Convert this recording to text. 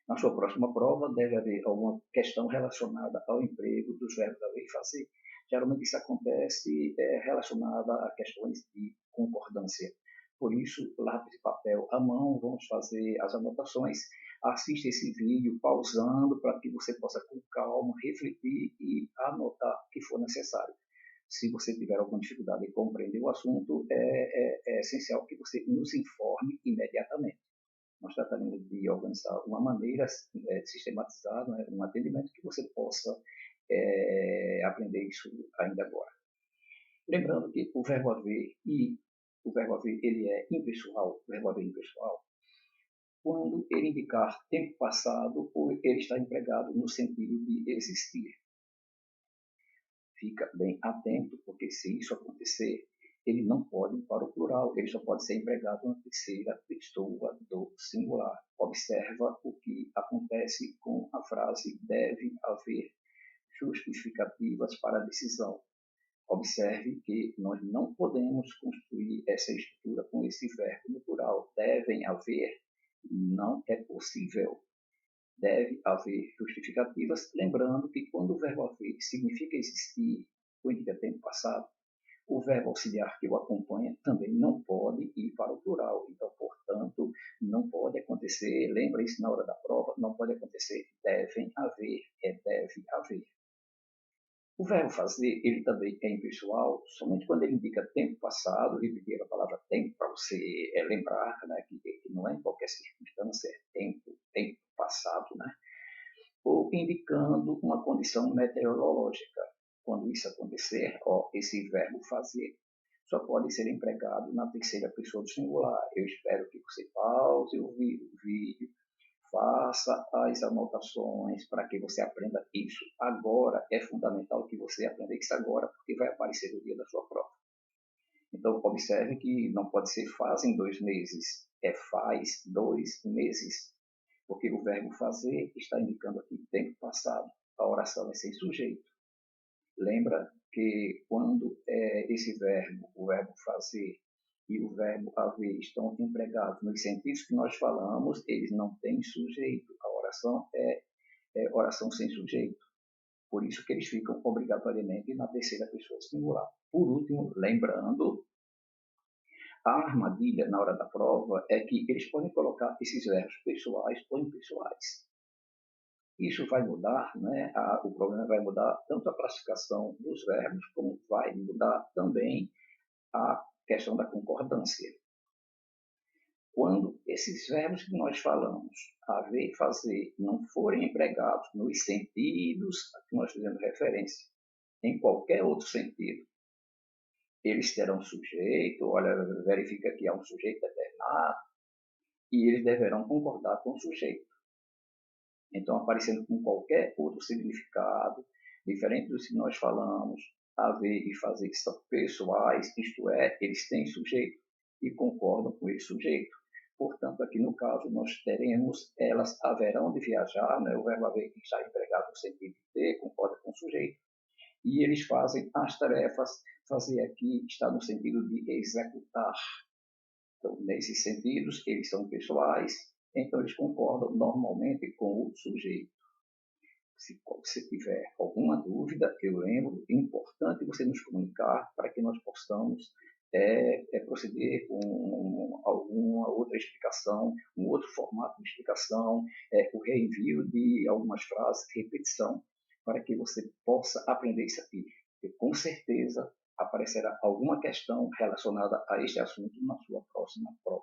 Na sua próxima prova, deve haver alguma questão relacionada ao emprego dos verbos haver e fazer. Geralmente isso acontece relacionada a questões de concordância. Por isso, lápis e papel à mão, vamos fazer as anotações. Assista esse vídeo pausando para que você possa com calma refletir e anotar o que for necessário. Se você tiver alguma dificuldade em compreender o assunto, é essencial que você nos informe imediatamente. Nós trataremos de organizar uma maneira sistematizada, né, um atendimento que você possa aprender isso ainda agora. Lembrando que o verbo haver ele é impessoal, o verbo haver impessoal, quando ele indicar tempo passado ou ele está empregado no sentido de existir. Fica bem atento, porque se isso acontecer, ele não pode ir para o plural, ele só pode ser empregado na terceira pessoa do singular. Observa o que acontece com a frase deve haver justificativas para a decisão. Observe que nós não podemos construir essa estrutura com esse verbo no plural. Devem haver, não é possível. Deve haver justificativas, lembrando que quando o verbo haver significa existir ou indica tempo passado, o verbo auxiliar que o acompanha também não pode ir para o plural. Então, portanto, não pode acontecer, lembra isso na hora da prova, não pode acontecer devem haver, deve haver. O verbo fazer, ele também é impessoal, somente quando ele indica tempo passado, repetir a palavra tempo para você lembrar, né, que não é em qualquer circunstância, é tempo passado, né, ou indicando uma condição meteorológica. Quando isso acontecer, esse verbo fazer só pode ser empregado na terceira pessoa do singular. Eu espero que você pause o vídeo, faça as anotações para que você aprenda isso agora. É fundamental que você aprenda isso agora, porque vai aparecer no dia da sua prova. Então, observe que não pode ser faz em 2 meses, é faz 2 meses, porque o verbo fazer está indicando aqui tempo passado. A oração é sem sujeito. Lembra que quando esse verbo, o verbo fazer e o verbo haver estão empregados nos sentidos que nós falamos, eles não têm sujeito. A oração é oração sem sujeito. Por isso que eles ficam obrigatoriamente na terceira pessoa singular. Por último, lembrando, a armadilha na hora da prova é que eles podem colocar esses verbos pessoais ou impessoais. Isso vai mudar, né? O problema vai mudar tanto a classificação dos verbos, como vai mudar também a questão da concordância. Quando esses verbos que nós falamos, haver e fazer, não forem empregados nos sentidos a que nós fizemos referência, em qualquer outro sentido, eles terão sujeito, olha, verifica que há um sujeito determinado, e eles deverão concordar com o sujeito. Então, aparecendo com qualquer outro significado, diferente do que nós falamos, haver e fazer que são pessoais, isto é, eles têm sujeito e concordam com esse sujeito. Portanto, aqui no caso, nós teremos, elas haverão de viajar, né? O verbo haver que está empregado no sentido de ter, concorda com o sujeito, e eles fazem as tarefas, fazer aqui está no sentido de executar. Então, nesses sentidos, eles são pessoais, então eles concordam normalmente com o sujeito. Se você tiver alguma dúvida, eu lembro, é importante você nos comunicar para que nós possamos proceder com alguma outra explicação, um outro formato de explicação, o reenvio de algumas frases, repetição, para que você possa aprender isso aqui. E com certeza aparecerá alguma questão relacionada a este assunto na sua próxima prova.